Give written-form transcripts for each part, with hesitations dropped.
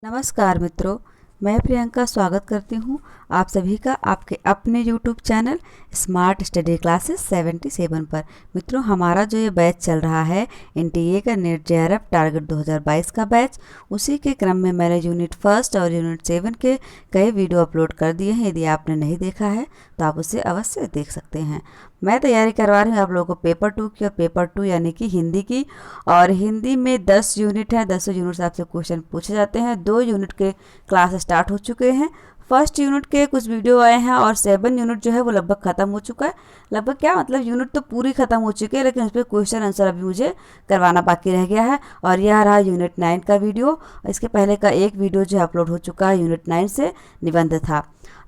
नमस्कार मित्रों, मैं प्रियंका स्वागत करती हूँ आप सभी का आपके अपने YouTube channel smart study classes 77 पर। मित्रों, हमारा जो ये बैच चल रहा है NTA का नेट JRF टारगेट 2022 का बैच, उसी के क्रम में मैंने यूनिट फर्स्ट और यूनिट 7 के कई वीडियो अपलोड कर दिए हैं। यदि आपने नहीं देखा है तो आप उसे अवश्य देख सकते हैं। मैं तैयारी करवा रही हूँ आप लोगों को पेपर 2 की, और पेपर 2 यानी कि हिंदी की। और हिंदी में 10 यूनिट है, 10 यूनिट से आपसे क्वेश्चन पूछे जाते हैं। 2 यूनिट के क्लास स्टार्ट हो चुके हैं। फर्स्ट यूनिट के कुछ वीडियो आए हैं और 7 यूनिट जो है वो लगभग ख़त्म हो चुका है। लगभग क्या मतलब, यूनिट तो पूरी ख़त्म हो चुकी है, लेकिन उस पर क्वेश्चन आंसर अभी मुझे करवाना बाकी रह गया है। और यह रहा यूनिट 9 का वीडियो। इसके पहले का एक वीडियो जो अपलोड हो चुका है यूनिट 9 से, निबंध था।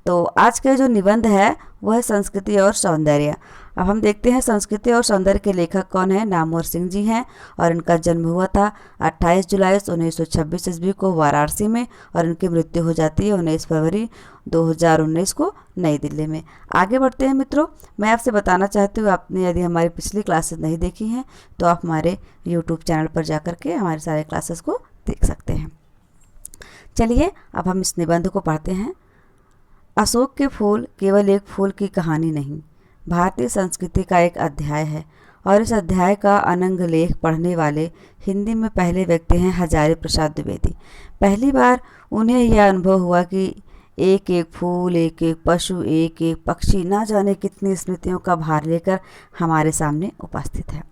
तो आज का जो निबंध है वह है संस्कृति और सौंदर्य। अब हम देखते हैं संस्कृति और सौंदर्य के लेखक कौन है। नामवर सिंह जी हैं और इनका जन्म हुआ था 28 जुलाई 1926 ईस्वी को वाराणसी में, और इनकी मृत्यु हो जाती है 19 फरवरी 2019 को नई दिल्ली में। आगे बढ़ते हैं मित्रों, मैं आपसे बताना चाहती हूँ, आपने यदि हमारी पिछली क्लासेस नहीं देखी हैं तो आप हमारे YouTube चैनल पर जाकर के हमारे सारे क्लासेस को देख सकते हैं। चलिए अब हम इस निबंध को पढ़ते हैं। अशोक के फूल केवल एक फूल की कहानी नहीं, भारतीय संस्कृति का एक अध्याय है। और इस अध्याय का अनंग लेख पढ़ने वाले हिंदी में पहले व्यक्ति हैं हजारी प्रसाद द्विवेदी। पहली बार उन्हें यह अनुभव हुआ कि एक एक फूल, एक एक पशु, एक एक पक्षी ना जाने कितनी स्मृतियों का भार लेकर हमारे सामने उपस्थित है।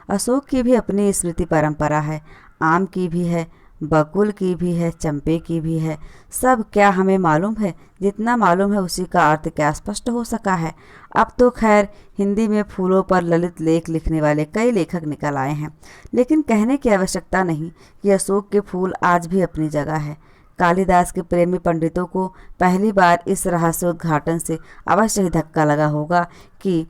अशोक की भी अपनी स्मृति परंपरा है, आम की भी है, बकुल की भी है, चंपे की भी है। सब क्या हमें मालूम है? जितना मालूम है उसी का अर्थ क्या स्पष्ट हो सका है। अब तो खैर हिंदी में फूलों पर ललित लेख लिखने वाले कई लेखक निकल आए हैं, लेकिन कहने की आवश्यकता नहीं कि अशोक के फूल आज भी अपनी जगह है। कालिदास के प्रेमी पंडितों को पहली बार इस रहस्योद्घाटन से अवश्य ही धक्का लगा होगा कि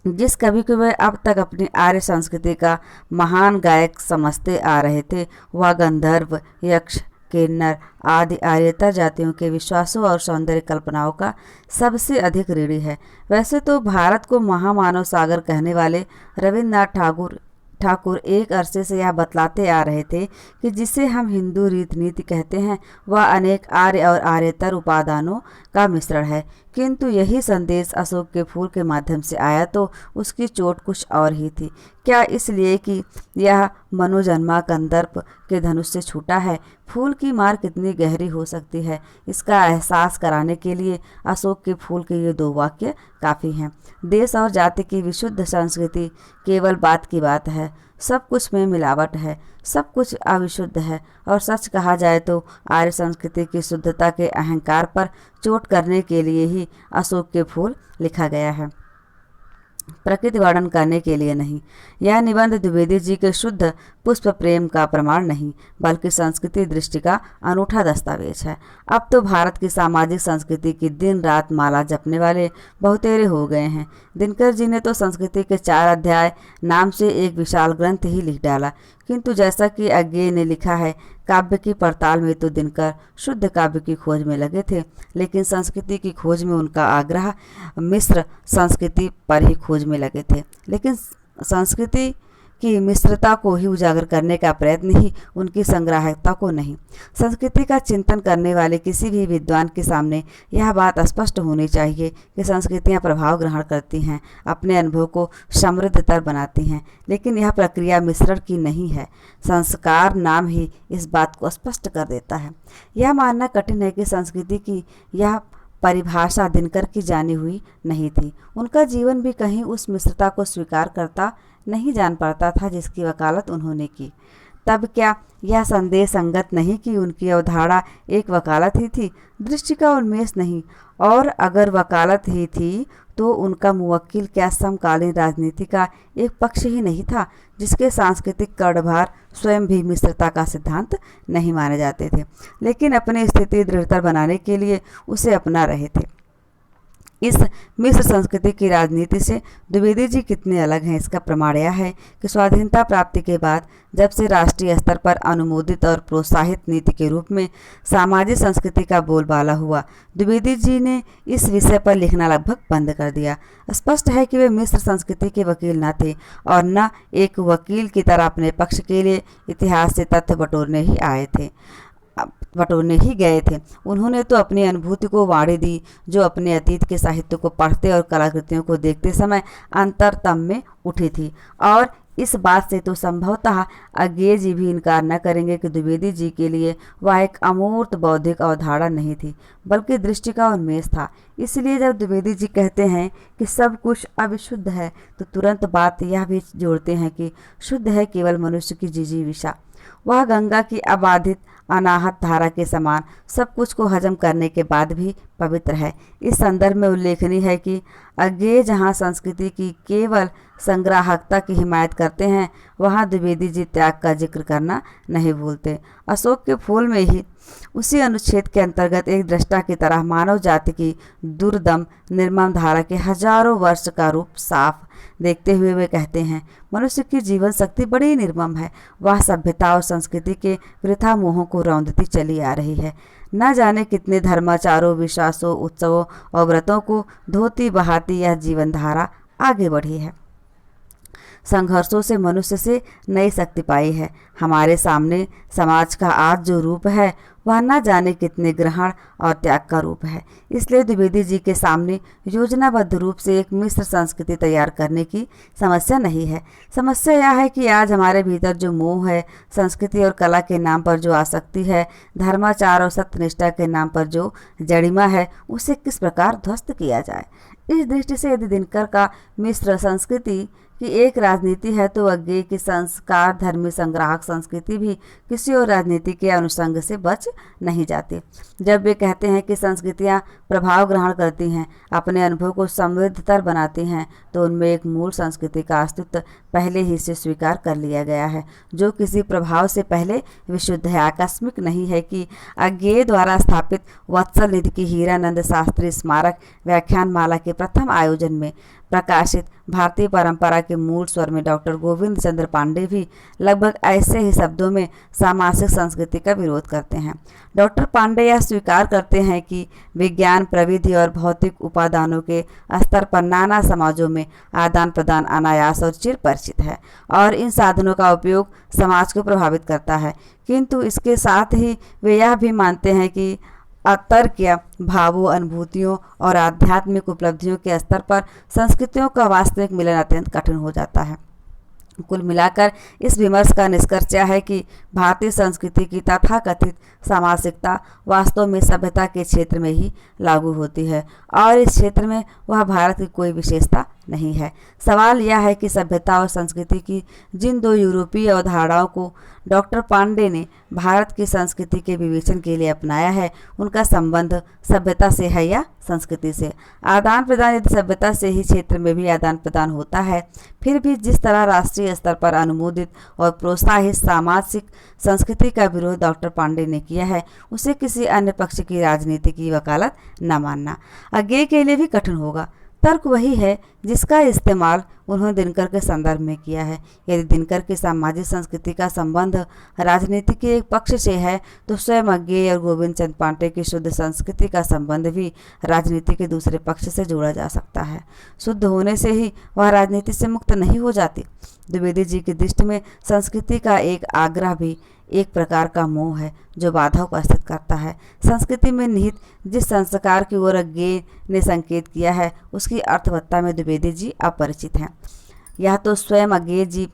जिस कवि को वे अब तक अपनी आर्य संस्कृति का महान गायक समझते आ रहे थे, वह गंधर्व, यक्ष, किन्नर आदि आर्यतर जातियों के विश्वासों और सौंदर्य कल्पनाओं का सबसे अधिक ऋणी है। वैसे तो भारत को महामानव सागर कहने वाले रविन्द्रनाथ ठाकुर एक अरसे से यह बतलाते आ रहे थे कि जिसे हम हिंदू रीति नीति कहते हैं वह अनेक आर्य और आर्यतर उपादानों का मिश्रण है। किंतु यही संदेश अशोक के फूल के माध्यम से आया तो उसकी चोट कुछ और ही थी। क्या इसलिए कि यह मनोजन्मा कंदर्प के धनुष से छूटा है? फूल की मार कितनी गहरी हो सकती है, इसका एहसास कराने के लिए अशोक के फूल के ये 2 वाक्य काफ़ी हैं। देश और जाति की विशुद्ध संस्कृति केवल बात की बात है, सब कुछ में मिलावट है, सब कुछ अविशुद्ध है। और सच कहा जाए तो आर्य संस्कृति की शुद्धता के अहंकार पर चोट करने के लिए ही अशोक के फूल लिखा गया है, प्रकृति वर्णन करने के लिए नहीं। यह निबंध द्विवेदी जी के शुद्ध पुष्प प्रेम का प्रमाण नहीं, बल्कि संस्कृति दृष्टि का अनूठा दस्तावेज है। अब तो भारत की सामाजिक संस्कृति की दिन रात माला जपने वाले बहुतेरे हो गए हैं। दिनकर जी ने तो संस्कृति के 4 अध्याय नाम से एक विशाल ग्रंथ ही लिख डाला, किंतु जैसा कि अज्ञेय ने लिखा है, काव्य की पड़ताल में तो दिनकर शुद्ध काव्य की खोज में लगे थे, लेकिन संस्कृति की खोज में उनका आग्रह मिश्र संस्कृति पर ही खोज में लगे थे। लेकिन संस्कृति की मिश्रता को ही उजागर करने का प्रयत्न ही उनकी संग्राहकता को नहीं। संस्कृति का चिंतन करने वाले किसी भी विद्वान के सामने यह बात स्पष्ट होनी चाहिए कि संस्कृतियां प्रभाव ग्रहण करती हैं, अपने अनुभव को समृद्धतर बनाती हैं, लेकिन यह प्रक्रिया मिश्रण की नहीं है। संस्कार नाम ही इस बात को स्पष्ट कर देता है। यह मानना कठिन है कि संस्कृति की यह परिभाषा दिनकर की जानी हुई नहीं थी। उनका जीवन भी कहीं उस मिश्रता को स्वीकार करता नहीं जान पाता था जिसकी वकालत उन्होंने की। तब क्या यह संदेह संगत नहीं कि उनकी अवधारणा एक वकालत ही थी, दृष्टि का उन्मेष नहीं? और अगर वकालत ही थी तो उनका मुवक्किल क्या समकालीन राजनीति का एक पक्ष ही नहीं था, जिसके सांस्कृतिक कर्णभार स्वयं भी मिश्रता का सिद्धांत नहीं माने जाते थे, लेकिन अपनी स्थिति दृढ़तर बनाने के लिए उसे अपना रहे थे। इस मिश्र संस्कृति की राजनीति से द्विवेदी जी कितने अलग हैं, इसका प्रमाण यह है कि स्वाधीनता प्राप्ति के बाद जब से राष्ट्रीय स्तर पर अनुमोदित और प्रोत्साहित नीति के रूप में सामाजिक संस्कृति का बोलबाला हुआ, द्विवेदी जी ने इस विषय पर लिखना लगभग बंद कर दिया। स्पष्ट है कि वे मिश्र संस्कृति के वकील न थे और न एक वकील की तरह अपने पक्ष के लिए इतिहास से तथ्य बटोरने ही आए थे। बटोरने ही गए थे। उन्होंने तो अपनी अनुभूति को वाणी दी, जो अपने अतीत के साहित्य को पढ़ते और कलाकृतियों को देखते समय अंतरतम में उठी थी। और इस बात से तो संभवतः अज्ञेय जी भी इनकार न करेंगे कि द्विवेदी जी के लिए वह एक अमूर्त बौद्धिक अवधारणा नहीं थी, बल्कि दृष्टि का उन्मेष था। इसलिए जब द्विवेदी जी कहते हैं कि सब कुछ अविशुद्ध है, तो तुरंत बात यह भी जोड़ते हैं कि शुद्ध है केवल मनुष्य की जिजीविषा। वह गंगा की अबाधित अनाहत धारा के समान सब कुछ को हजम करने के बाद भी पवित्र है। इस संदर्भ में उल्लेखनीय है कि अज्ञेय जहाँ संस्कृति की केवल संग्राहकता की हिमायत करते हैं, वहाँ द्विवेदी जी त्याग का जिक्र करना नहीं भूलते। अशोक के फूल में ही उसी अनुच्छेद के अंतर्गत एक दृष्टा की तरह मानव जाति की दुर्दम निर्मम धारा के हजारों वर्ष का रूप साफ देखते हुए वे कहते हैं, मनुष्य की जीवन शक्ति बड़ी निर्मम है। वह सभ्यता और संस्कृति के वृथा मोहों को रौंदती चली आ रही है। न जाने कितने धर्माचारों, विश्वासों, उत्सवों और व्रतों को धोती बहाती यह जीवन धारा आगे बढ़ी है। संघर्षों से मनुष्य से नई शक्ति पाई है। हमारे सामने समाज का आज जो रूप है, वह न जाने कितने ग्रहण और त्याग का रूप है। इसलिए द्विवेदी जी के सामने योजनाबद्ध रूप से एक मिश्र संस्कृति तैयार करने की समस्या नहीं है। समस्या यह है कि आज हमारे भीतर जो मोह है, संस्कृति और कला के नाम पर जो आसक्ति है, धर्माचार और सत्यनिष्ठा के नाम पर जो जड़िमा है, उसे किस प्रकार ध्वस्त किया जाए। इस दृष्टि से यदि दिनकर का मिश्र संस्कृति कि एक राजनीति है, तो अज्ञेय की संस्कार धर्मी संग्राहक संस्कृति भी किसी और राजनीति के अनुसंग से बच नहीं जाती। जब वे कहते हैं कि संस्कृतियां प्रभाव ग्रहण करती हैं, अपने अनुभव को समृद्धतर बनाती हैं, तो उनमें एक मूल संस्कृति का अस्तित्व पहले ही से स्वीकार कर लिया गया है, जो किसी प्रभाव से पहले विशुद्ध है। आकस्मिक नहीं है कि अज्ञेय द्वारा स्थापित वत्सल निधि की हीरानंद शास्त्री स्मारक व्याख्यान माला के प्रथम आयोजन में प्रकाशित भारतीय परंपरा के मूल स्वर में डॉक्टर गोविंद चंद्र पांडे भी लगभग ऐसे ही शब्दों में सामाजिक संस्कृति का विरोध करते हैं। डॉक्टर पांडे यह स्वीकार करते हैं कि विज्ञान, प्रविधि और भौतिक उपादानों के स्तर पर नाना समाजों में आदान प्रदान अनायास और चिर परिचित है और इन साधनों का उपयोग समाज को प्रभावित करता है। किंतु इसके साथ ही वे यह भी मानते हैं कि अतर्क्य भावों, अनुभूतियों और आध्यात्मिक उपलब्धियों के स्तर पर संस्कृतियों का वास्तविक मिलन अत्यंत कठिन हो जाता है। कुल मिलाकर इस विमर्श का निष्कर्ष यह है कि भारतीय संस्कृति की तथाकथित सामाजिकता वास्तव में सभ्यता के क्षेत्र में ही लागू होती है और इस क्षेत्र में वह भारत की कोई विशेषता नहीं है। सवाल यह है कि सभ्यता और संस्कृति की जिन दो यूरोपीय अवधारणाओं को डॉक्टर पांडे ने भारत की संस्कृति के विवेचन के लिए अपनाया है, उनका संबंध सभ्यता से है या संस्कृति से। आदान प्रदान यदि सभ्यता से ही क्षेत्र में भी आदान प्रदान होता है, फिर भी जिस तरह राष्ट्रीय स्तर पर अनुमोदित और प्रोत्साहित सामाजिक संस्कृति का विरोध डॉक्टर पांडे ने किया है, उसे किसी अन्य पक्ष की राजनीति की वकालत न मानना अज्ञेय के लिए भी कठिन होगा। तर्क वही है जिसका इस्तेमाल उन्होंने दिनकर के संदर्भ में किया है। यदि दिनकर की सामाजिक संस्कृति का संबंध राजनीति के एक पक्ष से है, तो स्वयं अज्ञेय और गोविंद चंद्र पांडे की शुद्ध संस्कृति का संबंध भी राजनीति के दूसरे पक्ष से जोड़ा जा सकता है। शुद्ध होने से ही वह राजनीति से मुक्त नहीं हो जाती। द्विवेदी जी की दृष्टि में संस्कृति का एक आग्रह भी एक प्रकार का मोह है जो बाधा उपस्थित करता है। संस्कृति में निहित जिस संस्कार की ओर अज्ञेय ने संकेत किया है, उसकी अर्थवत्ता में द्विवेदी जी अपरिचित हैं। यह तो स्वयं अज्ञेय जी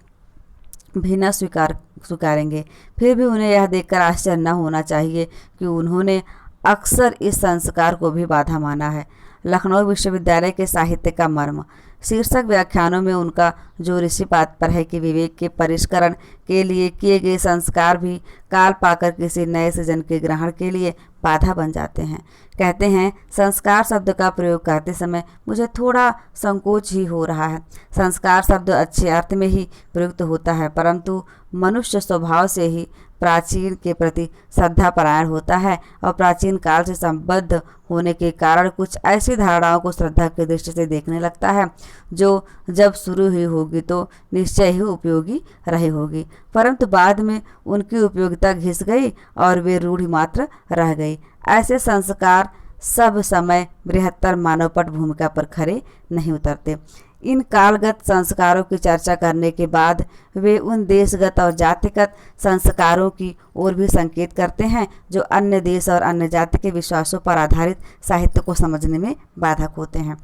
भी न स्वीकारेंगे। फिर भी उन्हें यह देखकर आश्चर्य न होना चाहिए कि उन्होंने अक्सर इस संस्कार को भी बाधा माना है। लखनऊ विश्वविद्यालय के साहित्य का मर्म शीर्षक व्याख्यानों में उनका जो ऋषि बात पर है कि विवेक के परिष्करण के लिए किए गए संस्कार भी काल पाकर किसी नए सृजन के ग्रहण के लिए बाधा बन जाते हैं। कहते हैं, संस्कार शब्द का प्रयोग करते समय मुझे थोड़ा संकोच ही हो रहा है। संस्कार शब्द अच्छे अर्थ में ही प्रयुक्त होता है, परंतु मनुष्य स्वभाव से ही प्राचीन के प्रति श्रद्धा परायण होता है और प्राचीन काल से संबद्ध होने के कारण कुछ ऐसी धारणाओं को श्रद्धा की दृष्टि से देखने लगता है जो जब शुरू हुई होगी तो निश्चय ही उपयोगी रही होगी, परंतु बाद में उनकी उपयोगिता घिस गई और वे रूढ़ि मात्र रह गई। ऐसे संस्कार सब समय बृहत्तर मानवपट भूमिका पर खरे नहीं उतरते। इन कालगत संस्कारों की चर्चा करने के बाद वे उन देशगत और जातिगत संस्कारों की ओर भी संकेत करते हैं जो अन्य देश और अन्य जाति के विश्वासों पर आधारित साहित्य को समझने में बाधक होते हैं।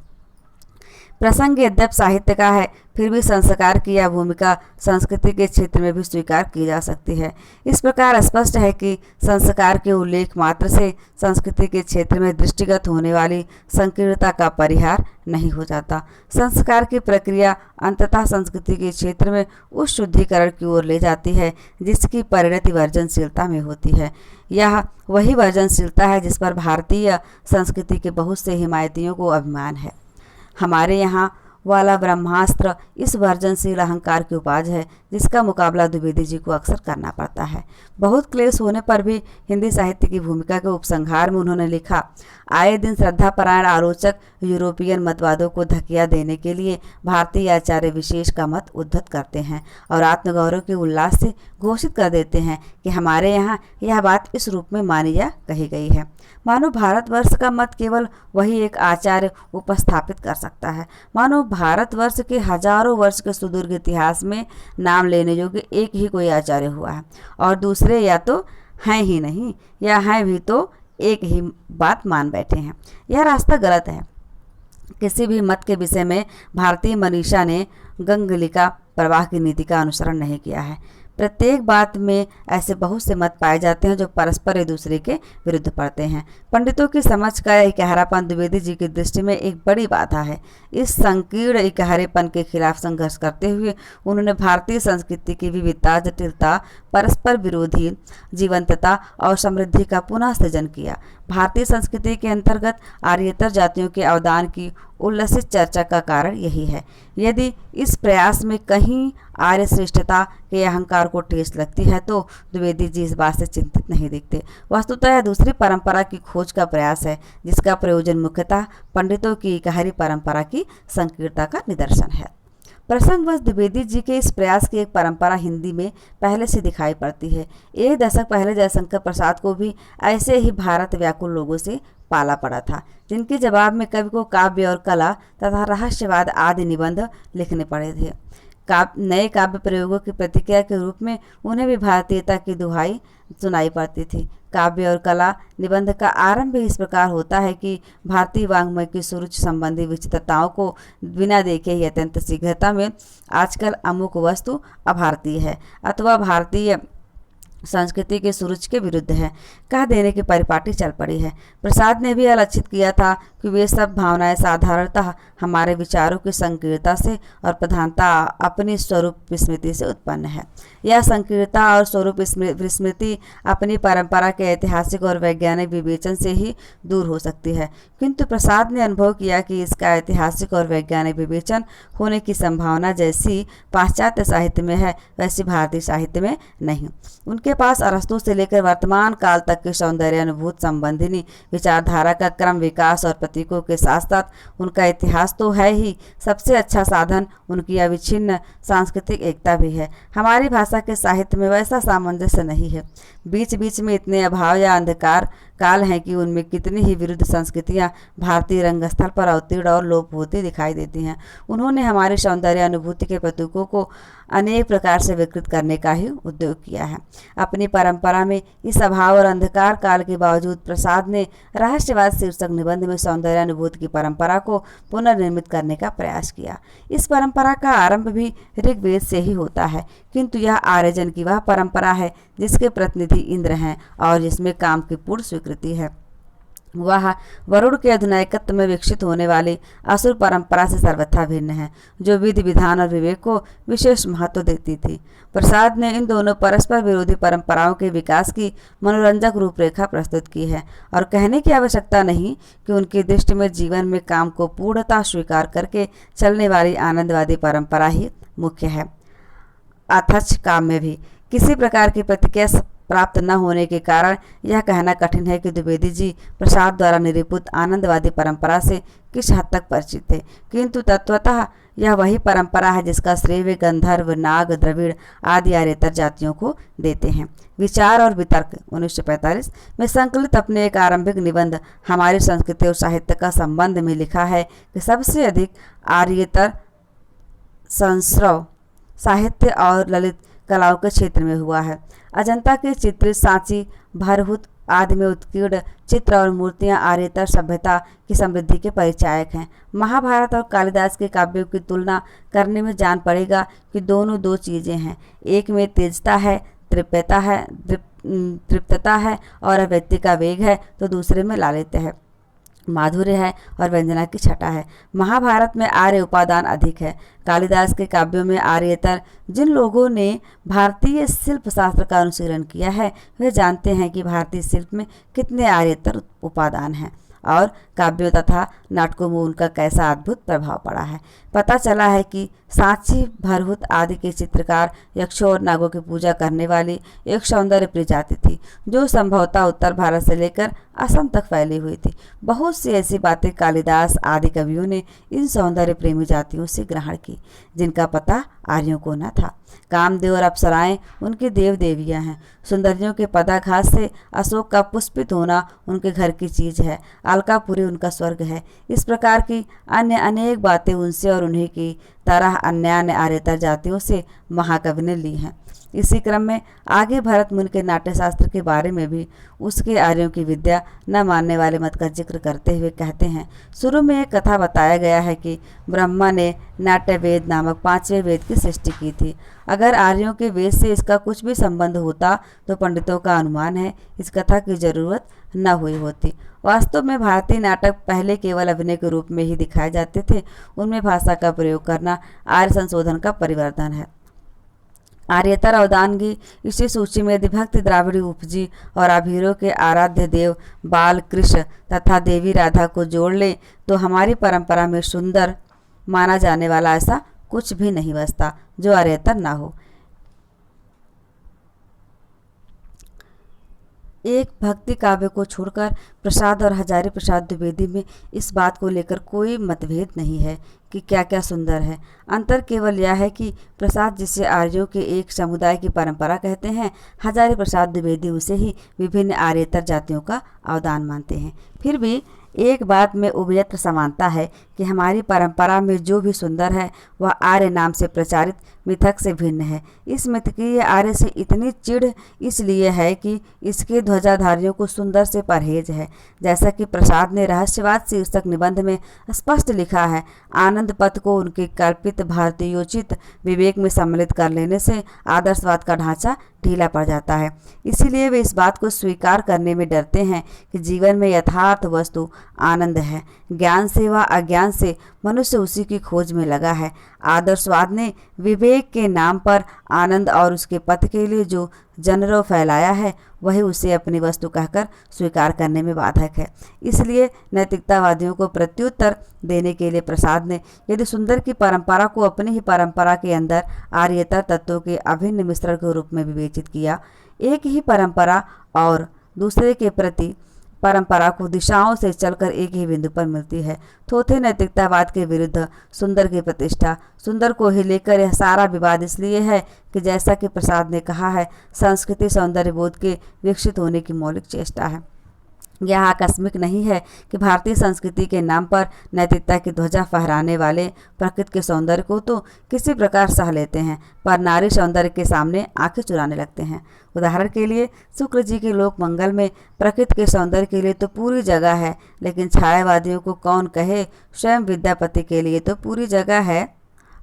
प्रसंग यद्यप साहित्य का है, फिर भी संस्कार की यह भूमिका संस्कृति के क्षेत्र में भी स्वीकार की जा सकती है। इस प्रकार स्पष्ट है कि संस्कार के उल्लेख मात्र से संस्कृति के क्षेत्र में दृष्टिगत होने वाली संकीर्णता का परिहार नहीं हो जाता। संस्कार की प्रक्रिया अंततः संस्कृति के क्षेत्र में उस शुद्धिकरण की ओर ले जाती है जिसकी परिणति वर्जनशीलता में होती है। यह वही वर्जनशीलता है जिस पर भारतीय संस्कृति के बहुत से हिमायतियों को अभिमान है। हमारे यहाँ वाला ब्रह्मास्त्र इस वर्जनशील अहंकार की उपज है जिसका मुकाबला द्विवेदी जी को अक्सर करना पड़ता है। बहुत क्लेश होने पर भी हिंदी साहित्य की भूमिका के उपसंहार में उन्होंने लिखा, आए दिन श्रद्धापरायण आलोचक यूरोपियन मतवादों को धकिया देने के लिए भारतीय आचार्य विशेष का मत उद्धत करते हैं और आत्मगौरव के उल्लास से घोषित कर देते हैं कि हमारे यहाँ यह बात इस रूप में मानी या कही गई है, मानो भारतवर्ष का मत केवल वही एक आचार्य उपस्थापित कर सकता है। मानो भारतवर्ष के हजारों वर्ष के सुदीर्घ इतिहास में नाम लेने योग्य एक ही कोई आचार्य हुआ है और दूसरे या तो हैं ही नहीं या हैं भी तो एक ही बात मान बैठे हैं। यह रास्ता गलत है। किसी भी मत के विषय में भारतीय मनीषा ने गंगलिका प्रवाह की नीति का अनुसरण नहीं किया है। प्रत्येक बात में ऐसे बहुत से मत पाए जाते हैं जो परस्पर एक दूसरे के विरुद्ध पड़ते हैं। पंडितों की समझ का इकहरापन द्विवेदी जी की दृष्टि में एक बड़ी बाधा है। इस संकीर्ण इकहरेपन के खिलाफ संघर्ष करते हुए उन्होंने भारतीय संस्कृति की विविधता, जटिलता, परस्पर विरोधी जीवंतता और समृद्धि का पुनः सृजन किया। भारतीय संस्कृति के अंतर्गत आर्येतर जातियों के अवदान की उल्लसित चर्चा का कारण यही है। यदि इस प्रयास में कहीं आर्य श्रेष्ठता के अहंकार को ठेस लगती है तो द्विवेदी जी इस बात से चिंतित नहीं दिखते। वस्तुतः यह दूसरी परंपरा की खोज का प्रयास है जिसका प्रयोजन मुख्यतः पंडितों की इकहरी परंपरा की संकीर्णता का निदर्शन है। प्रसंगवश द्विवेदी जी के इस प्रयास की एक परंपरा हिंदी में पहले से दिखाई पड़ती है। एक दशक पहले जयशंकर प्रसाद को भी ऐसे ही भारत व्याकुल लोगों से पाला पड़ा था, जिनके जवाब में कवि को काव्य और कला तथा रहस्यवाद आदि निबंध लिखने पड़े थे। नए काव्य प्रयोगों की प्रतिक्रिया के रूप में उन्हें भी भारतीयता की दुहाई सुनाई पड़ती थी। काव्य और कला निबंध का आरंभ इस प्रकार होता है कि भारतीय वाङ्मय की सुरुचि संबंधी विचित्रताओं को बिना देखे ही अत्यंत शीघ्रता में आजकल अमुक वस्तु अभारतीय है अथवा भारतीय संस्कृति के सुरुचि के विरुद्ध है कह देने की परिपाटी चल पड़ी है। प्रसाद ने भी अलक्षित किया था कि वे सब भावनाएं साधारणतः हमारे विचारों की संकीर्णता से और प्रधानता अपनी स्वरूप विस्मृति से उत्पन्न है। यह संकीर्णता और स्वरूप विस्मृति अपनी परंपरा के ऐतिहासिक और वैज्ञानिक विवेचन से ही दूर हो सकती है, किंतु प्रसाद ने अनुभव किया कि इसका ऐतिहासिक और वैज्ञानिक विवेचन होने की संभावना जैसी पाश्चात्य साहित्य में है वैसी भारतीय साहित्य में नहीं। उनके पास अरस्तु से लेकर वर्तमान काल तक के सौंदर्य अनुभूत संबंधिनी विचारधारा का क्रम विकास और प्रतीकों के साथ साथ उनका इतिहास तो है ही, सबसे अच्छा साधन उनकी अविच्छिन्न सांस्कृतिक एकता भी है। हमारी भाषा के साहित्य में वैसा सामंजस्य नहीं है। बीच बीच में इतने अभाव या अंधकार काल हैं कि उनमें कितनी ही विरुद्ध संस्कृतियां भारतीय रंगस्थल पर अवतीर्ण और लोप होती दिखाई देती हैं। उन्होंने हमारी सौंदर्य अनुभूति के प्रतीकों को अनेक प्रकार से विकृत करने का ही उद्योग किया है। अपनी परंपरा में इस अभाव और अंधकार काल के बावजूद प्रसाद ने रहस्यवाद शीर्षक निबंध में सौंदर्य अनुभूति की परंपरा को पुनर्निर्मित करने का प्रयास किया। इस परंपरा का आरंभ भी ऋग्वेद से ही होता है, किंतु यह आर्यजन की वह परंपरा है जिसके प्रतिनिधि इंद्र हैं और जिसमें काम की पूर्ण स्वीकृति है। वह वरुण के अधिनायकत्व में विकसित होने वाली असुर परंपरा से सर्वथा भिन्न है, जो विधि विधान और विवेक को विशेष महत्व देती थी। प्रसाद ने इन दोनों परस्पर विरोधी परंपराओं के विकास की मनोरंजक रूपरेखा प्रस्तुत की है और कहने की आवश्यकता नहीं कि उनकी दृष्टि में जीवन में काम को पूर्णतः स्वीकार करके चलने वाली आनंदवादी परंपरा ही मुख्य है। अथच काम में भी किसी प्रकार की प्रतिक्रिया प्राप्त न होने के कारण यह कहना कठिन है कि द्विवेदी जी प्रसाद द्वारा निरूपित आनंदवादी परंपरा से किस हद तक परिचित थे, किंतु तत्वतः यह वही परंपरा है जिसका श्रेय वे गंधर्व, नाग, द्रविड़ आदि आर्येतर जातियों को देते हैं। विचार और वितर्क 1945 में संकलित अपने एक आरंभिक निबंध हमारी संस्कृति और साहित्य का संबंध में लिखा है कि सबसे अधिक आर्येतर संस्रव साहित्य और ललित कलाओं के क्षेत्र में हुआ है। अजंता के चित्र, सांची, भरहुत आदि में उत्कीर्ण चित्र और मूर्तियां आर्यतर सभ्यता की समृद्धि के परिचायक हैं। महाभारत और कालिदास के काव्यों की तुलना करने में जान पड़ेगा कि दोनों दो चीज़ें हैं। एक में तेजता है, तृप्तता है और अभिव्यक्ति का वेग है, तो दूसरे में लालित्य है, माधुर्य है और व्यंजना की छटा है। महाभारत में आर्य उपादान अधिक है। कालिदास के काव्यों में आर्यतर जिन लोगों ने भारतीय शिल्प शास्त्र का अनुशीलन किया है वे जानते हैं कि भारतीय शिल्प में कितने आर्यतर उपादान हैं और काव्यों तथा नाटकों में उनका कैसा अद्भुत प्रभाव पड़ा है। पता चला है कि सांची, भरहुत आदि के चित्रकार यक्षों और नागों की पूजा करने वाली एक सौंदर्य प्रिय जाति थी, जो संभवतः उत्तर भारत से लेकर असम तक फैली हुई थी। बहुत सी ऐसी बातें कालिदास आदि कवियों ने इन सौंदर्य प्रेमी जातियों से ग्रहण की जिनका पता आर्यों को न था। कामदेव और अप्सराएं उनके देव देवियां हैं। सुंदरियों के पदाघात से अशोक का पुष्पित होना उनके घर की चीज है। अलकापुरी उनका स्वर्ग है। इस प्रकार की अन्य अनेक बातें उनसे और उन्हीं की तरह अन्य आर्यतर जातियों से महाकवि ने ली हैं। इसी क्रम में आगे भरत मुनि के नाट्यशास्त्र के बारे में भी उसके आर्यों की विद्या न मानने वाले मत का जिक्र करते हुए कहते हैं, शुरू में एक कथा बताया गया है कि ब्रह्मा ने नाट्य वेद नामक 5वें वेद की सृष्टि की थी। अगर आर्यों के वेद से इसका कुछ भी संबंध होता तो पंडितों का अनुमान है इस कथा की जरूरत न हुई होती। वास्तव में भारतीय नाटक पहले केवल अभिनय के रूप में ही दिखाए जाते थे। उनमें भाषा का प्रयोग करना आर्य संशोधन का परिवर्तन है। आर्यतर अवदानगी इसी सूची में विभक्ति द्राविड़ी उपजी और अभीरों के आराध्य देव बाल कृष्ण तथा देवी राधा को जोड़ ले तो हमारी परंपरा में सुंदर माना जाने वाला ऐसा कुछ भी नहीं बचता जो आर्यतर ना हो। एक भक्ति काव्य को छोड़कर प्रसाद और हजारी प्रसाद द्विवेदी में इस बात को लेकर कोई मतभेद नहीं है कि क्या क्या सुंदर है। अंतर केवल यह है कि प्रसाद जिसे आर्यों के एक समुदाय की परंपरा कहते हैं, हजारी प्रसाद द्विवेदी उसे ही विभिन्न आर्यतर जातियों का अवदान मानते हैं। फिर भी एक बात में उभयत्र समानता है कि हमारी परंपरा में जो भी सुंदर है वह आर्य नाम से प्रचारित मिथक से भिन्न है। इस मिथ की ये आर्य से इतनी चिढ़ इसलिए है कि इसके ध्वजाधारियों को सुंदर से परहेज है। जैसा कि प्रसाद ने रहस्यवाद शीर्षक निबंध में स्पष्ट लिखा है, आनंद पथ को उनके कल्पित भारतीयोचित विवेक में सम्मिलित कर लेने से आदर्शवाद का ढांचा ढीला पड़ जाता है। इसीलिए वे इस बात को स्वीकार करने में डरते हैं कि जीवन में यथार्थ वस्तु आनंद है। ज्ञान से व अज्ञान से मनुष्य उसी की खोज में लगा है। आदर्शवाद ने विवेक के नाम पर आनंद और उसके पथ के लिए जो जनरों फैलाया है वही उसे अपनी वस्तु कहकर स्वीकार करने में बाधक है। इसलिए नैतिकतावादियों को प्रत्युत्तर देने के लिए प्रसाद ने यदि सुंदर की परंपरा को अपनी ही परंपरा के अंदर आर्यतर तत्वों के अभिन्न मिश्रण के रूप में विवेचित किया। एक ही परंपरा और दूसरे के प्रति परंपरा को दिशाओं से चलकर एक ही बिंदु पर मिलती है। थोथे नैतिकतावाद के विरुद्ध सुंदर की प्रतिष्ठा, सुंदर को ही लेकर यह सारा विवाद इसलिए है कि जैसा कि प्रसाद ने कहा है, संस्कृति सौंदर्य बोध के विकसित होने की मौलिक चेष्टा है। यह आकस्मिक नहीं है कि भारतीय संस्कृति के नाम पर नैतिकता की ध्वजा फहराने वाले प्रकृति के सौंदर्य को तो किसी प्रकार सह लेते हैं, पर नारी सौंदर्य के सामने आंखें चुराने लगते हैं। उदाहरण के लिए शुक्र जी के लोक मंगल में प्रकृति के सौंदर्य के लिए तो पूरी जगह है, लेकिन छायावादियों को कौन कहे, स्वयं विद्यापति के लिए तो पूरी जगह है।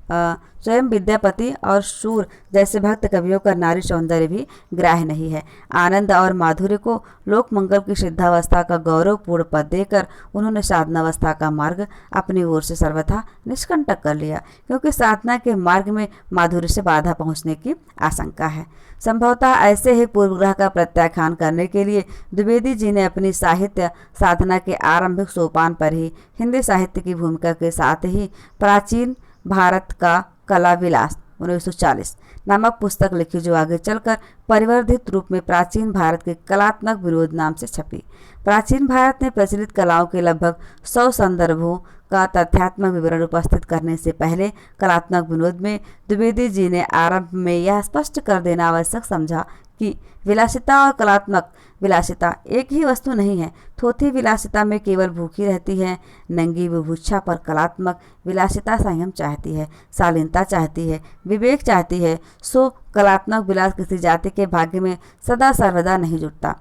स्वयं विद्यापति और शूर जैसे भक्त कवियों का नारी सौंदर्य भी ग्राह्य नहीं है। आनंद और माधुर्य को लोक मंगल की सिद्धावस्था का गौरवपूर्ण पद देकर उन्होंने साधनावस्था का मार्ग अपनी ओर से सर्वथा निष्कंटक कर लिया, क्योंकि साधना के मार्ग में माधुर्य से बाधा पहुंचने की आशंका है। संभवतः ऐसे ही पूर्वग्रह का प्रत्याख्यान करने के लिए द्विवेदी जी ने अपनी साहित्य साधना के आरंभिक सोपान पर ही हिंदी साहित्य की भूमिका के साथ ही प्राचीन भारत का कला विलास 1940 नामक पुस्तक लिखी, जो आगे चलकर परिवर्धित रूप में प्राचीन भारत के कलात्मक विरोध नाम से छपी। प्राचीन भारत में प्रचलित कलाओं के लगभग 100 संदर्भों का तथ्यात्मक विवरण उपस्थित करने से पहले कलात्मक विनोद में द्विवेदी जी ने आरंभ में यह स्पष्ट कर देना आवश्यक समझा कि विलासिता और कलात्मक विलासिता एक ही वस्तु नहीं है। थोथी विलासिता में केवल भूखी रहती है, नंगी बुभुक्षा, पर कलात्मक विलासिता संयम चाहती है, शालीनता चाहती है, विवेक चाहती है। सो कलात्मक विलास किसी जाति के भाग्य में सदा सर्वदा नहीं जुटता।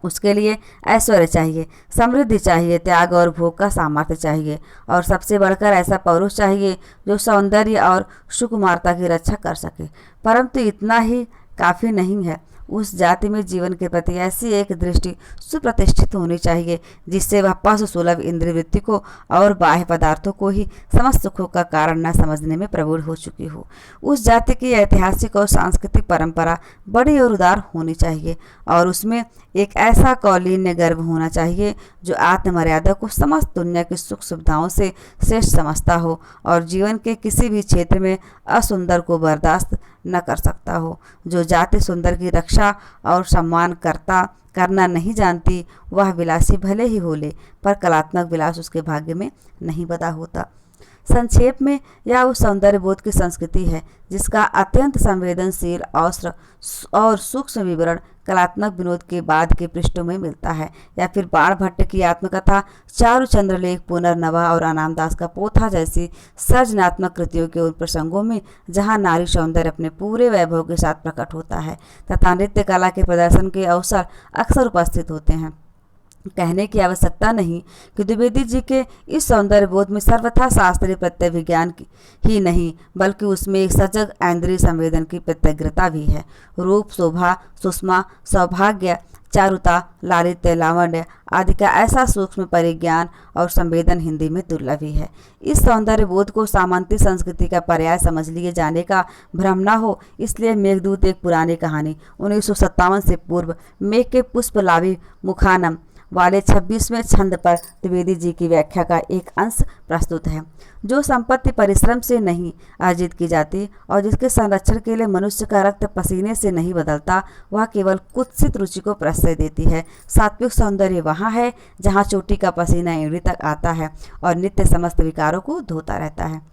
उसके लिए ऐश्वर्य चाहिए, समृद्धि चाहिए, त्याग और भोग का सामर्थ्य चाहिए, और सबसे बढ़कर ऐसा पौरुष चाहिए जो सौंदर्य और सुकुमारता की रक्षा कर सके। परंतु इतना ही काफ़ी नहीं है। उस जाति में जीवन के प्रति ऐसी एक दृष्टि सुप्रतिष्ठित होनी चाहिए जिससे वह पशु सुलभ इंद्रिय वृत्ति को और बाह्य पदार्थों को ही समस्त सुखों का कारण न समझने में प्रबुद्ध हो चुकी हो। उस जाति की ऐतिहासिक और सांस्कृतिक परंपरा बड़ी और उदार होनी चाहिए, और उसमें एक ऐसा कौलीन्य गर्व होना चाहिए जो आत्ममर्यादा को समस्त दुनिया की सुख सुविधाओं से श्रेष्ठ समझता हो और जीवन के किसी भी क्षेत्र में असुंदर को बर्दाश्त न कर सकता हो। जो जाति सुंदर की रक्षा और सम्मान करना नहीं जानती, वह विलासी भले ही हो ले, पर कलात्मक विलास उसके भाग्य में नहीं बदा होता। संक्षेप में यह उस सौंदर्य बोध की संस्कृति है जिसका अत्यंत संवेदनशील और सूक्ष्म विवरण कलात्मक विनोद के बाद के पृष्ठों में मिलता है, या फिर बाण भट्ट की आत्मकथा, चारु चंद्रलेख, पुनर्नवा और अनामदास का पोथा जैसी सृजनात्मक कृतियों के उन प्रसंगों में जहां नारी सौंदर्य अपने पूरे वैभव के साथ प्रकट होता है तथा नृत्य कला के प्रदर्शन के अवसर अक्सर उपस्थित होते हैं। कहने की आवश्यकता नहीं कि द्विवेदी जी के इस सौंदर्य बोध में सर्वथा शास्त्रीय प्रत्यय विज्ञान ही नहीं बल्कि उसमें एक सजग इंद्रिय संवेदन की प्रत्यग्रता भी है। रूप, शोभा, सुषमा, सौभाग्य, चारुता, लालित्य, लावण्य आदि का ऐसा सूक्ष्म परिज्ञान और संवेदन हिंदी में दुर्लभ ही है। इस सौंदर्य बोध को सामंती संस्कृति का पर्याय समझ लिए जाने का भ्रम न हो, इसलिए मेघदूत एक पुरानी कहानी 1957 से पूर्व मेघ के पुष्पलाभी मुखानम वाले 26वें छंद पर द्विवेदी जी की व्याख्या का एक अंश प्रस्तुत है। जो संपत्ति परिश्रम से नहीं अर्जित की जाती और जिसके संरक्षण के लिए मनुष्य का रक्त पसीने से नहीं बदलता, वह केवल कुत्सित रुचि को प्रश्रय देती है। सात्विक सौंदर्य वहाँ है जहाँ चोटी का पसीना एड़ी तक आता है और नित्य समस्त विकारों को धोता रहता है।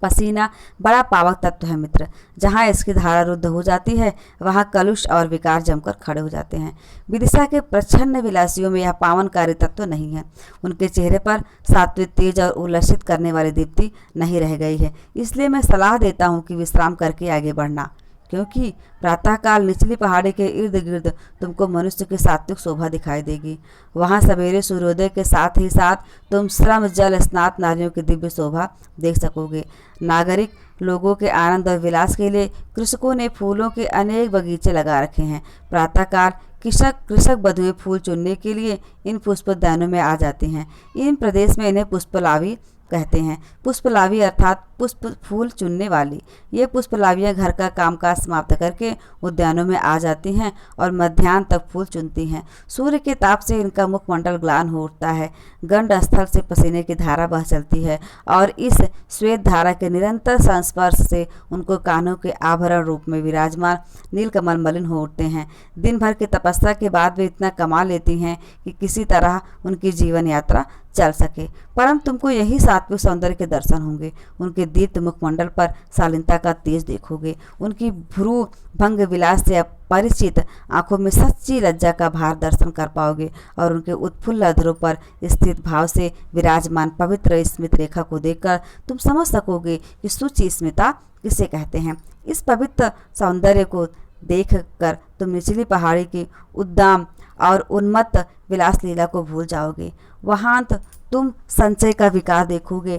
पसीना बड़ा पावक तत्व है मित्र। जहाँ इसकी धारा रुद्ध हो जाती है वहाँ कलुष और विकार जमकर खड़े हो जाते हैं। विदिशा के प्रच्छन्न विलासियों में यह पावनकारी तत्व नहीं है। उनके चेहरे पर सात्विक, तेज और उल्लसित करने वाली दीप्ति नहीं रह गई है। इसलिए मैं सलाह देता हूँ कि विश्राम करके आगे बढ़ना, क्योंकि प्रातःकाल निचली पहाड़ी के इर्द गिर्द तुमको मनुष्य की सात्विक शोभा दिखाई देगी। वहाँ सवेरे सूर्योदय के साथ ही साथ तुम श्रम जल स्नात नारियों की दिव्य शोभा देख सकोगे। नागरिक लोगों के आनंद और विलास के लिए कृषकों ने फूलों के अनेक बगीचे लगा रखे हैं। प्रातःकाल कृषक बधुएं फूल चुनने के लिए इन पुष्पोद्यानों में आ जाती हैं। इन प्रदेश में इन्हें पुष्पलावी कहते हैं। पुष्पलावी अर्थात पुष्प फूल चुनने वाली। ये पुष्पलावियाँ घर का कामकाज समाप्त करके उद्यानों में आ जाती हैं और मध्याह्न तक फूल चुनती हैं। सूर्य के ताप से इनका मुखमंडल ग्लान हो उठता है, गंड स्थल से पसीने की धारा बह चलती है और इस श्वेत धारा के निरंतर संस्पर्श से उनको कानों के आभरण रूप में विराजमान नीलकमल मलिन हो उठते हैं। दिन भर की तपस्या के बाद वे इतना कमा लेती हैं कि किसी तरह उनकी जीवन यात्रा चल सके। परम तुमको यही सात्विक सौंदर्य के दर्शन होंगे। उनके दीप्त मुखमंडल पर शालीनता का तेज देखोगे। उनकी भ्रू भंग विलास से परिचित आंखों में सच्ची लज्जा का भार दर्शन कर पाओगे और उनके उत्फुल्ल अधरों पर स्थित भाव से विराजमान पवित्र स्मित रेखा को देखकर तुम समझ सकोगे कि सूची स्मिता किसे कहते हैं। इस पवित्र सौंदर्य को देखकर तुम निचली पहाड़ी की उद्दाम और उन्मत्त विलास लीला को भूल जाओगे। वहाँ तुम संचय का विकार देखोगे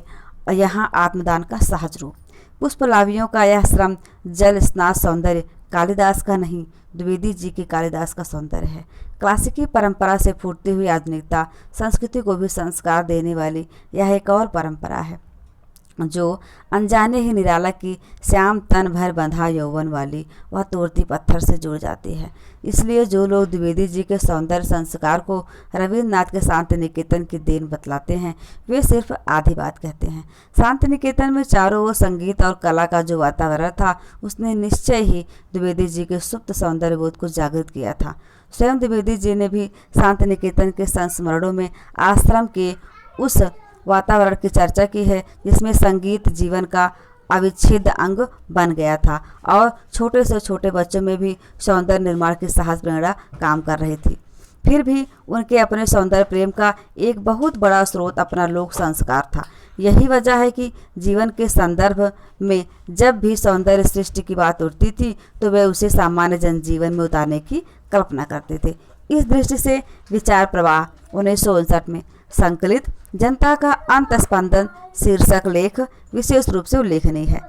और यहाँ आत्मदान का सहज रूप। पुष्पलावियों का यह श्रम जल स्नात सौंदर्य कालिदास का नहीं, द्विवेदी जी की कालिदास का सौंदर्य है। क्लासिकी परंपरा से फूटती हुई आधुनिकता संस्कृति को भी संस्कार देने वाली यह एक और परंपरा है जो अनजाने ही निराला की श्याम तन भर बंधा यौवन वाली वह तोड़ती पत्थर से जुड़ जाती है। इसलिए जो लोग द्विवेदी जी के सौंदर्य संस्कार को रविन्द्रनाथ के शांति निकेतन की देन बतलाते हैं वे सिर्फ आधी बात कहते हैं। शांति निकेतन में चारों ओर संगीत और कला का जो वातावरण था उसने निश्चय ही द्विवेदी जी के सुप्त सौंदर्य बोध को जागृत किया था। स्वयं द्विवेदी जी ने भी शांति निकेतन के संस्मरणों में आश्रम के उस वातावरण की चर्चा की है जिसमें संगीत जीवन का अविच्छेद्य अंग बन गया था और छोटे से छोटे बच्चों में भी सौंदर्य निर्माण की साहस प्रेरणा काम कर रही थी। फिर भी उनके अपने सौंदर्य प्रेम का एक बहुत बड़ा स्रोत अपना लोक संस्कार था। यही वजह है कि जीवन के संदर्भ में जब भी सौंदर्य सृष्टि की बात उठती थी तो वे उसे सामान्य जनजीवन में उतारने की कल्पना करते थे। इस दृष्टि से विचार प्रवाह 1959 में संकलित जनता का अंतस्पंदन शीर्षक लेख विशेष रूप से उल्लेखनीय है।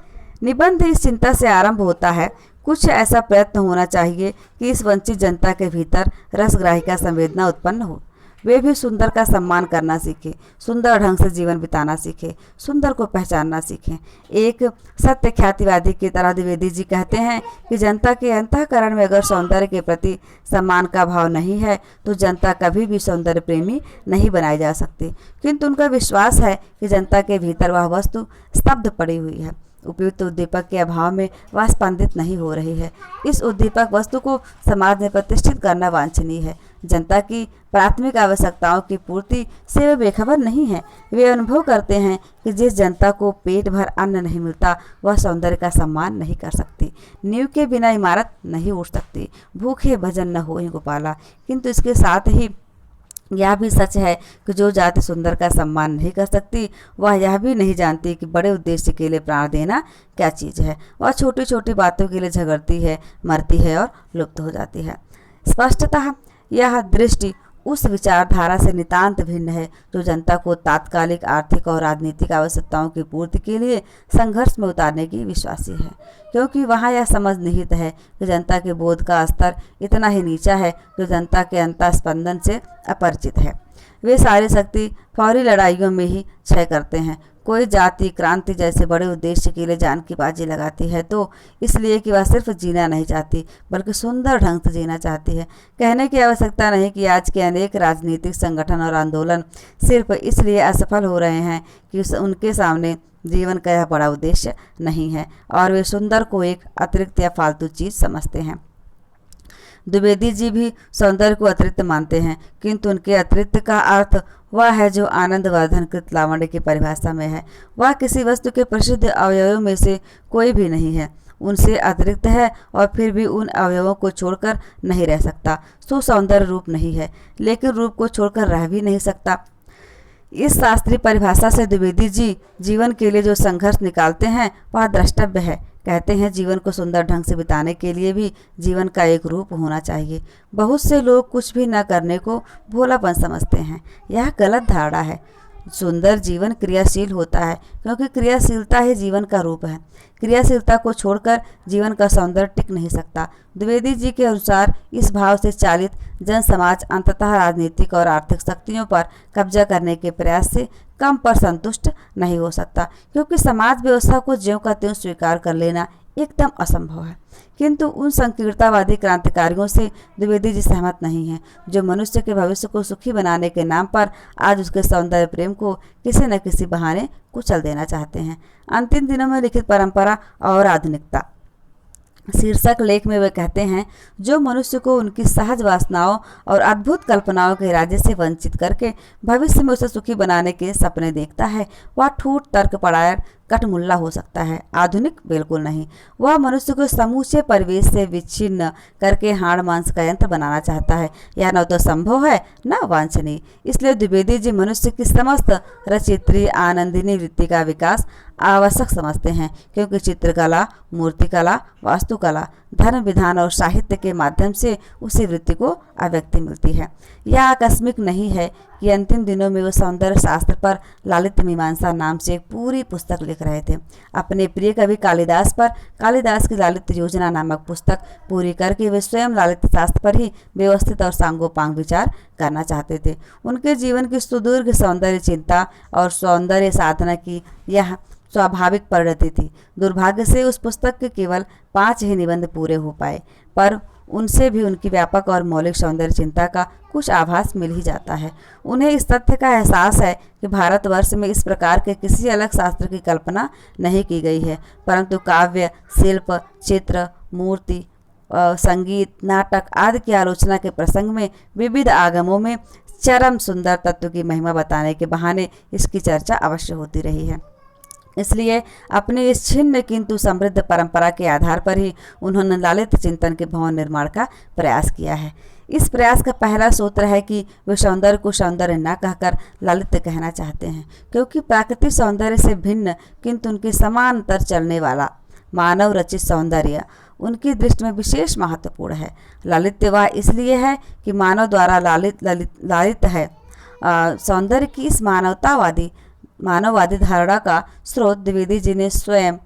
निबंध इस चिंता से आरंभ होता है, कुछ ऐसा प्रयत्न होना चाहिए कि इस वंचित जनता के भीतर रसग्राही का संवेदना उत्पन्न हो। वे भी सुंदर का सम्मान करना सीखें, सुंदर ढंग से जीवन बिताना सीखें, सुंदर को पहचानना सीखें। एक सत्य ख्यातिवादी की तरह द्विवेदी जी कहते हैं कि जनता के अंतःकरण में अगर सौंदर्य के प्रति सम्मान का भाव नहीं है तो जनता कभी भी सौंदर्य प्रेमी नहीं बनाई जा सकती। किंतु उनका विश्वास है कि जनता के भीतर वह वस्तु स्तब्ध पड़ी हुई है, उपयुक्त उद्दीपक के अभाव में वह स्पंदित नहीं हो रही है। इस उद्दीपक वस्तु को समाज में प्रतिष्ठित करना वांछनीय है। जनता की प्राथमिक आवश्यकताओं की पूर्ति से वे बेखबर नहीं है। वे अनुभव करते हैं कि जिस जनता को पेट भर अन्न नहीं मिलता वह सौंदर्य का सम्मान नहीं कर सकती। नींव के बिना इमारत नहीं उठ सकती, भूखे भजन न हो ही गोपाला। किंतु इसके साथ ही यह भी सच है कि जो जाति सुंदर का सम्मान नहीं कर सकती वह यह भी नहीं जानती कि बड़े उद्देश्य के लिए प्राण देना क्या चीज़ है। वह छोटी छोटी बातों के लिए झगड़ती है, मरती है और लुप्त हो जाती है। स्पष्टतः यह दृष्टि उस विचारधारा से नितांत भिन्न है जो जनता को तात्कालिक आर्थिक और राजनीतिक आवश्यकताओं की पूर्ति के लिए संघर्ष में उतारने की विश्वासी है, क्योंकि वहाँ यह समझ निहित है कि जनता के बोध का स्तर इतना ही नीचा है जो जनता के अंतःस्पंदन से अपरिचित है। वे सारी शक्ति फौरी लड़ाइयों में ही क्षय करते हैं। कोई जाति क्रांति जैसे बड़े उद्देश्य के लिए जान की बाजी लगाती है तो इसलिए कि वह सिर्फ जीना नहीं चाहती बल्कि सुंदर ढंग से जीना चाहती है। कहने की आवश्यकता नहीं कि आज के अनेक राजनीतिक संगठन और आंदोलन सिर्फ इसलिए असफल हो रहे हैं कि उनके सामने जीवन का यह बड़ा उद्देश्य नहीं है और वे सुंदर को एक अतिरिक्त या फालतू चीज़ समझते हैं। द्विवेदी जी भी सौंदर्य को अतिरिक्त मानते हैं, किंतु उनके अतिरिक्त का अर्थ वह है जो आनंदवर्धन कृत लावण्य की परिभाषा में है। वह किसी वस्तु के प्रसिद्ध अवयवों में से कोई भी नहीं है, उनसे अतिरिक्त है और फिर भी उन अवयवों को छोड़कर नहीं रह सकता। सुसौंदर्य रूप नहीं है लेकिन रूप को छोड़कर रह भी नहीं सकता। इस शास्त्रीय परिभाषा से द्विवेदी जी जीवन के लिए जो संघर्ष निकालते हैं वह द्रष्टव्य है। कहते हैं जीवन को सुंदर ढंग से बिताने के लिए भी जीवन का एक रूप होना चाहिए। बहुत से लोग कुछ भी न करने को भोलापन समझते हैं, यह गलत धारणा है। सुंदर जीवन क्रियाशील होता है क्योंकि क्रियाशीलता ही जीवन का रूप है। क्रियाशीलता को छोड़कर जीवन का सौंदर्य टिक नहीं सकता। द्विवेदी जी के अनुसार इस भाव से चालित जन समाज अंततः राजनीतिक और आर्थिक शक्तियों पर कब्जा करने के प्रयास से कम पर संतुष्ट नहीं हो सकता, क्योंकि समाज व्यवस्था को ज्यों का त्यों स्वीकार कर लेना एकदम असंभव है। किंतु उन संकीर्णतावादी क्रांतिकारियों से द्विवेदी जी सहमत नहीं हैं जो मनुष्य के भविष्य को सुखी बनाने के नाम पर आज उसके सौंदर्य प्रेम को किसी न किसी बहाने कुचल देना चाहते हैं। अंतिम दिनों में लिखित परंपरा और आधुनिकता शीर्षक लेख में वे कहते हैं, जो मनुष्य को उनकी सहज वासनाओं और अद्भुत कल्पनाओं के राज्य से वंचित करके भविष्य में उसे सुखी बनाने के सपने देखता है वह ठूठ तर्क परायण कटमुल्ला हो सकता है, आधुनिक बिल्कुल नहीं। वह मनुष्य को समूचे परिवेश से विच्छिन्न करके हाड़ मांस का यंत्र बनाना चाहता है। यह न तो संभव है न वांछनीय। इसलिए द्विवेदी जी मनुष्य की समस्त रचित्री आनंदिनी वृत्ति का विकास आवश्यक समझते हैं, क्योंकि चित्रकला, मूर्तिकला, वास्तुकला, धर्म विधान और साहित्य के माध्यम से उसी वृत्ति को अभिव्यक्ति मिलती है। यह आकस्मिक नहीं है कि अंतिम दिनों में वो सौंदर्य शास्त्र पर लालित्य मीमांसा नाम से एक पूरी पुस्तक लिख रहे थे। अपने प्रिय कवि कालिदास पर कालिदास की लालित्य योजना नामक पुस्तक पूरी करके वे स्वयं लालित्य शास्त्र पर ही व्यवस्थित और सांगोपांग विचार करना चाहते थे। उनके जीवन की सुदीर्घ सौंदर्य चिंता और सौंदर्य साधना की यह स्वाभाविक परिणति थी। दुर्भाग्य से उस पुस्तक के केवल 5 ही निबंध पूरे हो पाए, पर उनसे भी उनकी व्यापक और मौलिक सौंदर्य चिंता का कुछ आभास मिल ही जाता है। उन्हें इस तथ्य का एहसास है कि भारतवर्ष में इस प्रकार के किसी अलग शास्त्र की कल्पना नहीं की गई है, परंतु काव्य, शिल्प, चित्र, मूर्ति, संगीत, नाटक आदि की आलोचना के प्रसंग में विविध आगमों में चरम सुंदर तत्व की महिमा बताने के बहाने इसकी चर्चा अवश्य होती रही है। इसलिए अपनी इस छिन्न किंतु समृद्ध परंपरा के आधार पर ही उन्होंने ललित चिंतन के भवन निर्माण का प्रयास किया है। इस प्रयास का पहला सूत्र है कि वे सौंदर्य को सौंदर्य न कहकर ललित कहना चाहते हैं, क्योंकि प्राकृतिक सौंदर्य से भिन्न किंतु उनके समांतर चलने वाला मानव रचित सौंदर्य उनकी दृष्टि में विशेष महत्वपूर्ण है। ललित वह इसलिए है कि मानव द्वारा लालित है। सौंदर्य की इस मानववादी धारणा का स्रोत द्विवेदी जी ने स्वयं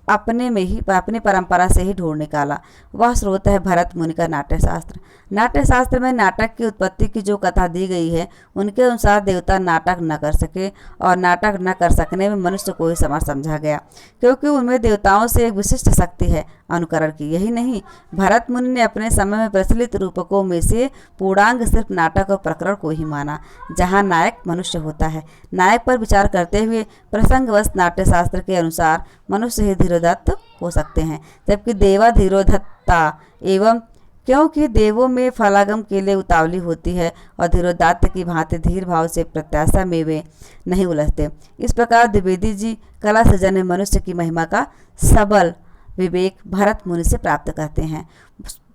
अपनी परंपरा से ही ढूंढ निकाला। वह स्रोत है भरत मुनि का नाट्यशास्त्र। नाट्यशास्त्र में नाटक की उत्पत्ति की जो कथा दी गई है, उनके अनुसार देवता नाटक न कर सके और नाटक न कर सकने में मनुष्य को ही समर्थ समझा गया, क्योंकि उनमें देवताओं से एक विशिष्ट शक्ति है अनुकरण की। यही नहीं, भरत मुनि ने अपने समय में प्रचलित रूपकों में से पूर्णांग सिर्फ नाटक और प्रकरण को ही माना, जहाँ नायक मनुष्य होता है। नायक पर विचार करते हुए प्रसंगवश नाट्यशास्त्र के अनुसार मनुष्य ही धीरोदत्त हो सकते हैं, जबकि देवा धीरोधत्ता एवं क्योंकि देवों में फलागम के लिए उतावली होती है और धीरोदात्त की भांति धीर भाव से प्रत्याशा में वे नहीं उलझते। इस प्रकार द्विवेदी जी कला सृजन में मनुष्य की महिमा का सबल विवेक भरत मुनि से प्राप्त करते हैं।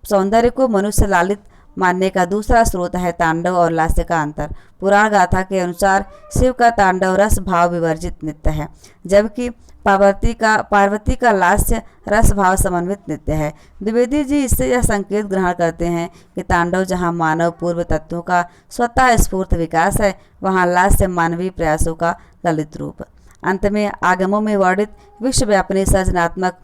सौंदर्य को मनुष्य लालित मानने का दूसरा स्रोत है तांडव और लास्य का अंतर। पुराण गाथा के अनुसार शिव का तांडव रस भाव विवर्जित नृत्य है, जबकि पार्वती का लास्य रस भाव समन्वित नृत्य है। द्विवेदी जी इससे यह संकेत ग्रहण करते हैं कि तांडव जहाँ मानव पूर्व तत्वों का स्वतः स्फूर्त विकास है, वहाँ लास्य मानवीय प्रयासों का ललित रूप। अंत में आगमों में वर्णित विश्वव्यापिनी सृजनात्मक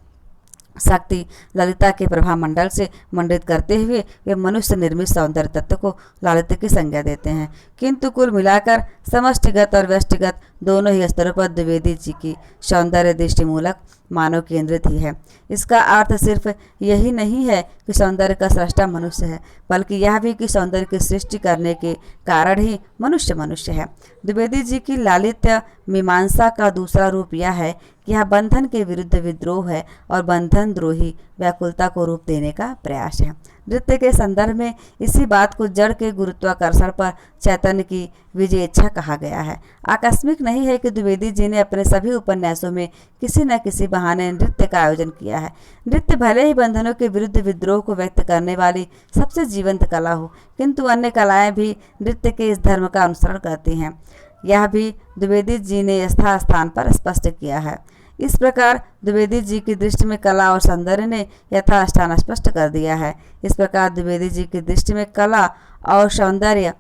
शक्ति ललिता के प्रभा मंडल से मंडित करते हुए वे मनुष्य निर्मित सौंदर्य तत्व को ललित की संज्ञा देते हैं। किंतु कुल मिलाकर समष्टिगत और व्यष्टिगत दोनों ही स्तरों पर द्विवेदी जी की सौंदर्य दृष्टिमूलक मानव केंद्रित ही है। इसका अर्थ सिर्फ यही नहीं है कि सौंदर्य का सृष्टा मनुष्य है, बल्कि यह भी कि सौंदर्य की सृष्टि करने के कारण ही मनुष्य है। द्विवेदी जी की लालित्य मीमांसा का दूसरा रूप यह है कि यह बंधन के विरुद्ध विद्रोह है और बंधन द्रोही व्याकुलता को रूप देने का प्रयास है। नृत्य के संदर्भ में इसी बात को जड़ के गुरुत्वाकर्षण पर चैतन्य की विजय इच्छा कहा गया है। आकस्मिक नहीं है कि द्विवेदी जी ने अपने सभी उपन्यासों में किसी न किसी बहाने नृत्य का आयोजन किया है। नृत्य भले ही बंधनों के विरुद्ध विद्रोह को व्यक्त करने वाली सबसे जीवंत कला हो, किंतु अन्य कलाएं भी नृत्य के इस धर्म का अनुसरण करती हैं। यह भी द्विवेदी जी ने यथास्थान पर स्पष्ट किया है। इस प्रकार द्विवेदी जी की दृष्टि में कला और सौंदर्य ने यथास्थान स्पष्ट कर दिया है। इस प्रकार द्विवेदी जी की दृष्टि में कला और सौंदर्य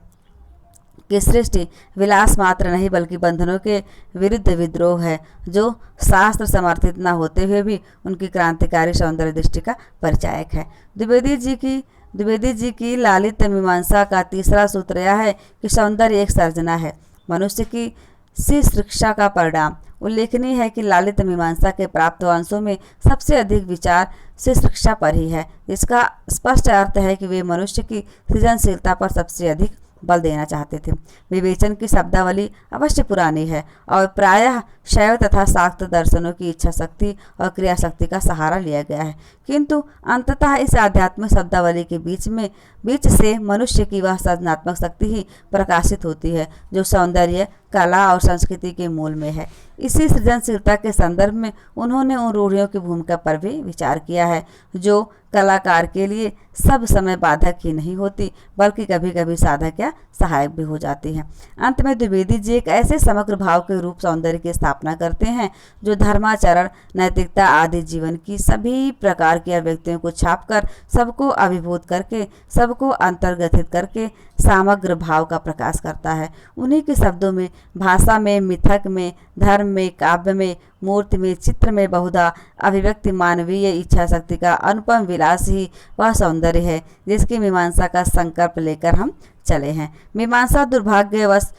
की सृष्टि विलास मात्र नहीं बल्कि बंधनों के विरुद्ध विद्रोह है, जो शास्त्र समर्थित न होते हुए भी उनकी क्रांतिकारी सौंदर्य दृष्टि का परिचायक है। द्विवेदी जी की लालित्य मीमांसा का तीसरा सूत्र यह है कि सौंदर्य एक सर्जना है, मनुष्य की शिक्षा का परिणाम। उल्लेखनीय है कि लालित्य मीमांसा के प्राप्त अंशों में सबसे अधिक विचार शिक्षा पर ही है। इसका स्पष्ट अर्थ है कि वे मनुष्य की सृजनशीलता पर सबसे अधिक बल देना चाहते थे। विवेचन की शब्दावली अवश्य पुरानी है और प्रायः शैव तथा शाक्त दर्शनों की इच्छा शक्ति और क्रिया शक्ति का सहारा लिया गया है, किंतु अंततः इस आध्यात्मिक शब्दावली के बीच से मनुष्य की वह सृजनात्मक शक्ति ही प्रकाशित होती है, जो सौंदर्य, कला और संस्कृति के मूल में है। इसी सृजनशीलता के संदर्भ में उन्होंने उन रूढ़ियों की भूमिका पर भी विचार किया है, जो कलाकार के लिए सब समय बाधक ही नहीं होती बल्कि कभी कभी साधक या सहायक भी हो जाती है। अंत में द्विवेदी जी एक ऐसे समग्र भाव के रूप सौंदर्य की स्थापना करते हैं, जो धर्माचरण, नैतिकता आदि जीवन की सभी प्रकार की अभिव्यक्तियों को छापकर सबको अभिभूत करके, सबको अंतर्ग्रथित करके समग्र भाव का प्रकाश करता है। उन्हीं के शब्दों में, भाषा में, मिथक में, धर्म में, काव्य में, मूर्ति में, चित्र में बहुधा अभिव्यक्ति मानवीय इच्छा शक्ति का अनुपम विलास ही वह सौंदर्य है जिसकी मीमांसा का संकल्प लेकर हम चले हैं। मीमांसा दुर्भाग्यवश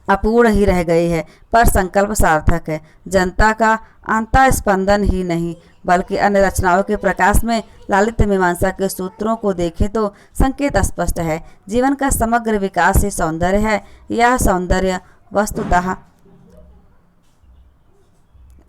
अपूर्ण ही रह गई है, पर संकल्प सार्थक है। जनता का अंतःस्पंदन ही नहीं बल्कि अन्य रचनाओं के प्रकाश में लालित्य मीमांसा के सूत्रों को देखें तो संकेत स्पष्ट है। जीवन का समग्र विकास ही सौंदर्य है। यह सौंदर्य वस्तुतः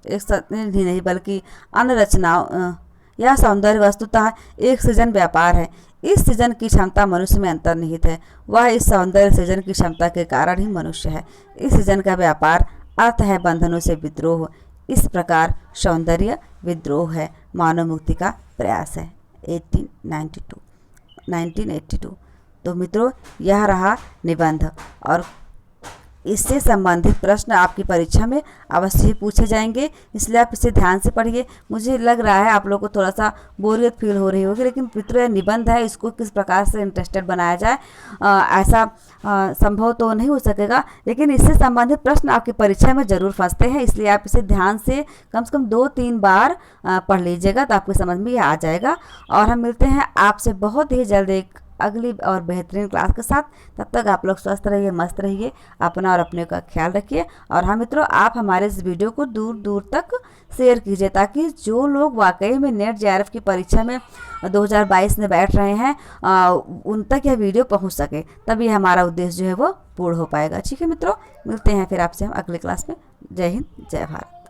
एक ही नहीं बल्कि अन्य रचनाओं यह सौंदर्य वस्तुतः एक सृजन व्यापार है। इस सृजन की क्षमता मनुष्य में अंतर्निहित है। वह इस सौंदर्य सृजन की क्षमता के कारण ही मनुष्य है। इस सृजन का व्यापार अर्थ है बंधनों से विद्रोह, इस प्रकार सौंदर्य विद्रोह है, मानव मुक्ति का प्रयास है। 1982। तो मित्रों यह रहा निबंध, और इससे संबंधित प्रश्न आपकी परीक्षा में अवश्य ही पूछे जाएंगे, इसलिए आप इसे ध्यान से पढ़िए। मुझे लग रहा है आप लोगों को थोड़ा सा बोरियत फील हो रही होगी, लेकिन मित्रों यह निबंध है, इसको किस प्रकार से इंटरेस्टेड बनाया जाए ऐसा संभव तो नहीं हो सकेगा, लेकिन इससे संबंधित प्रश्न आपकी परीक्षा में ज़रूर फंसते हैं, इसलिए आप इसे ध्यान से कम 2-3 बार पढ़ लीजिएगा तो आपको समझ में आ जाएगा। और हम मिलते हैं आपसे बहुत ही जल्द एक अगली और बेहतरीन क्लास के साथ। तब तक आप लोग स्वस्थ रहिए, मस्त रहिए, अपना और अपने का ख्याल रखिए। और हाँ मित्रों, आप हमारे इस वीडियो को दूर दूर तक शेयर कीजिए, ताकि जो लोग वाकई में नेट जेआरएफ की परीक्षा में 2022 में बैठ रहे हैं उन तक यह वीडियो पहुंच सके, तभी हमारा उद्देश्य जो है वो पूर्ण हो पाएगा। ठीक है मित्रों, मिलते हैं फिर आपसे हम अगले क्लास में। जय हिंद, जय भारत।